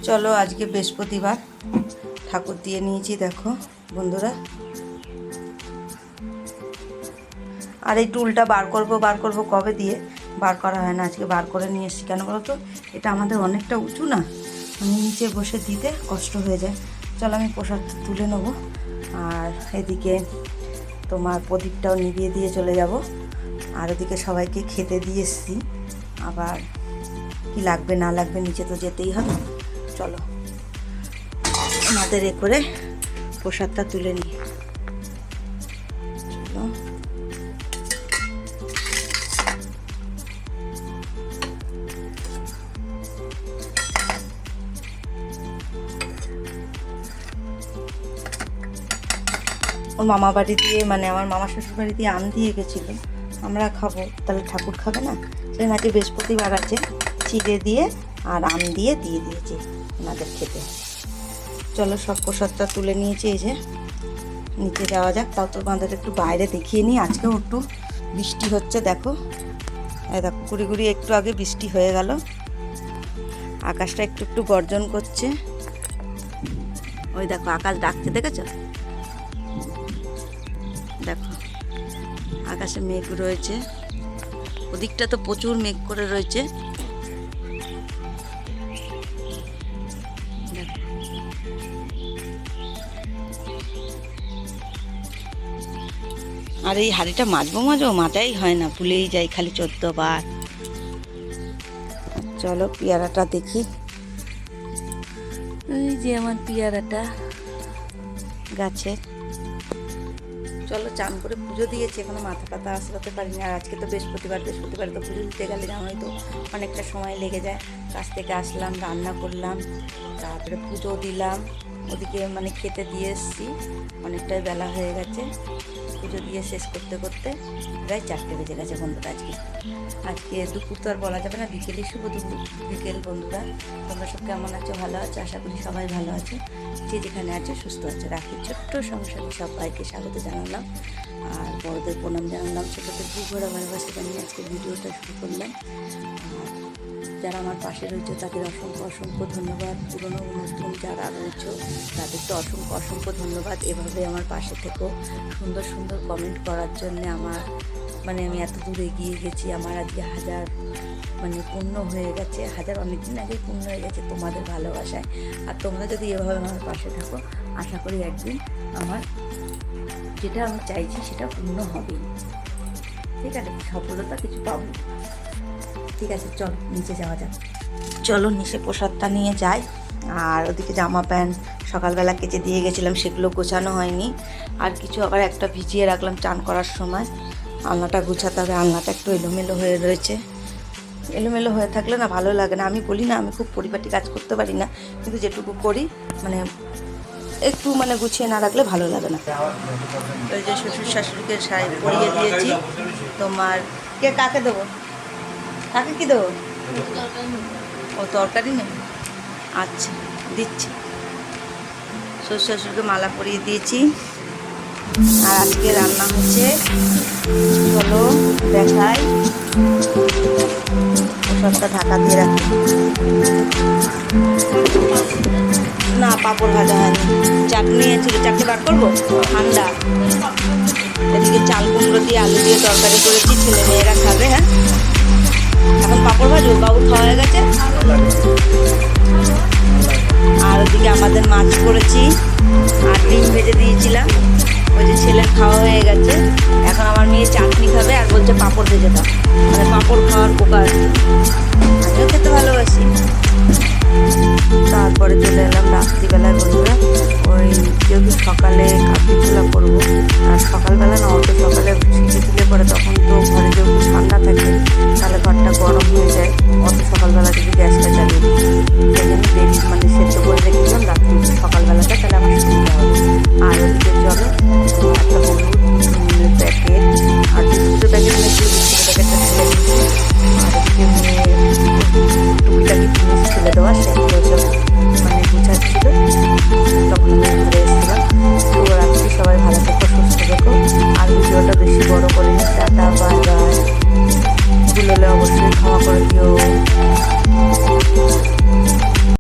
চলো আজকে বৃহস্পতিবার ঠাকুর দিয়ে নিয়েছি দেখো বন্ধুরা। আর এই টুলটা বার করব কবে দিয়ে বার করা হয় না, আজকে বার করে নিয়ে এসেছি। কেন বলো তো, এটা আমাদের অনেকটা উঁচু না, আমি নিচে বসে দিতে কষ্ট হয়ে যায়। চলো আমি প্রসাদটা তুলে নেবো, আর এদিকে তোমার প্রদীপটাও নিভিয়ে দিয়ে চলে যাব। আর ওদিকে সবাইকে খেতে দিয়ে এসেছি, আবার কি লাগবে না লাগবে নিচে তো যেতেই হবে। চলো আমাদের এ করে প্রসাদটা তুলে নিই। চলো ওর মামা বাড়ি দিয়ে, মানে আমার মামা শ্বশুর বাড়ি দিয়ে আম দিয়ে গেছিলো, আমরা খাবো, তাহলে ঠাকুর খাবে না, সেই নাকি বৃহস্পতিবার আছে, চিড়ে দিয়ে আর আম দিয়ে দিয়েছে ওনাদের খেতে। চলো সব প্রসাদটা তুলে নিয়েছি, এই যে নিচে যাওয়া যাক। তাও তোমাদের একটু বাইরে দেখিয়ে নিই, আজকেও একটু বৃষ্টি হচ্ছে দেখো। দেখো গুড়ি একটু আগে বৃষ্টি হয়ে গেল, আকাশটা একটু একটু গর্জন করছে। ওই দেখো আকাশ ডাকছে, দেখেছো? দেখো আকাশে মেঘ রয়েছে, ওদিকটা তো প্রচুর মেঘ করে রয়েছে। আর এই হাঁড়িটা মাজবো মাথাই হয় না, ভুলেই যাই খালি 14 বার। চলো পেয়ারাটা দেখি, এই যে আমার পেয়ারাটা গাছে। চলো চান করে পুজো দিয়েছি, এখনো মাথা পাতা আসতে পারিনি। আর আজকে তো বৃহস্পতিবার তো পুজো দিতে গেলে জানোই তো অনেকটা সময় লেগে যায়। কাছ থেকে আসলাম, রান্না করলাম, তারপরে পুজো দিলাম, ওদিকে মানে খেতে দিয়ে এসেছি, অনেকটাই বেলা হয়ে গেছে। পুজো দিয়ে শেষ করতে করতে প্রায় 4টে বেজে গেছে বন্ধুরা। আজকে দুপুর তো আর বলা যাবে না, বিকেলই শুভ দুপুর বিকেল। বন্ধুরা তোমরা সব কেমন আছো? ভালো আছো? আশা করি সবাই ভালো আছে, যে যেখানে আছে সুস্থ আছে। রাখি ছোট্ট সংসারে সবাইকে স্বাগত জানালাম, আর বড়দের প্রণাম জানালাম, ছোটোদের বুকভরা ভালোবাসা জানিয়ে আজকে ভিডিওটা শুরু করলাম। যারা আমার পাশে রয়েছে তাদের অসংখ্য ধন্যবাদ। পুরনো নতুন যারা রয়েছে তাদের তো অসংখ্য ধন্যবাদ। এভাবে আমার পাশে থেকেও সুন্দর কমেন্ট করার জন্যে আমার মানে আমি এত দূর এগিয়ে গেছি। আমার আজকে 1000 মানে পূর্ণ হয়ে গেছে, 1000 অনেকদিন আগেই পূর্ণ হয়ে গেছে তোমাদের ভালোবাসায়। আর তোমরা যদি এভাবে আমার পাশে থাকো, আশা করি একদিন আমার যেটা আমি চাইছি সেটা পূর্ণ হবেই। ঠিক আছে, সফলতা কিছু পাবো। ঠিক আছে চলো নিচে যাওয়া যাক। চলো নিচে প্রসাদটা নিয়ে যাই। আর ওদিকে জামা প্যান্ট সকালবেলা কেচে দিয়ে গেছিলাম, সেগুলো গোছানো হয়নি। আর কিছু আবার একটা ভিজিয়ে রাখলাম চান করার সময়। আলনাটা গুছাতে হবে, আলনাটা একটু এলোমেলো হয়ে রয়েছে। এলোমেলো হয়ে থাকলে না ভালো লাগে না। আমি বলি না আমি খুব পরিপাটি কাজ করতে পারি না, কিন্তু যেটুকু করি মানে একটু মানে গুছিয়ে না রাখলে ভালো লাগে না। ওই যে শ্বশুর শাশুড়িকে শাড়ি পরিয়ে দিয়েছি। তোমার কে কাকে দেবো, কাকে কী দেবো? ও তরকারি নেই, আচ্ছা দিচ্ছি। শ্বশুর শাশুড়িকে মালা পরিয়ে দিয়েছি। আর আজকে রান্না হচ্ছে, চলো দেখাই। সবটা ঢাকা দিয়ে রাখি, না পাঁপড় ভাজা হয়নি, চাটনি ছিল, চাটনি বার করবো ঠান্ডা। এদিকে চাল কুমড়ো দিয়ে আলু দিয়ে তরকারি করেছি, ছেলে মেয়েরা খাবে। হ্যাঁ এখন পাঁপড় ভাজবো, বাবু খাওয়া হয়ে গেছে। আর ওদিকে আমাদের মাছ করেছি আর ডিম ভেজে দিয়েছিলাম, ওই যে ছেলের খাওয়া হয়ে গেছে। এখন আমার মেয়ে চাটনি খাবে আর বলছে পাঁপড় ভেজে দাও, মানে পাঁপড় খাওয়ার পোকা আর কি। আমিও খেতে ভালোবাসি। তারপরে চলে এলাম রাত্রিবেলায় বন্ধুরা। ওই যেহেতু সকালে কাপড় ছোলা করবো, আর সকালবেলা না অত সকালে ছিটে তুলে পরে তখন তো ঘরে যেহেতু ঠান্ডা থাকে তাহলে ঘরটা গরম হয়ে যায়। অত সকালবেলা যদি গ্যাসটা চালিয়ে দিই, সেই জন্য দেরি মানে সেদ্ধ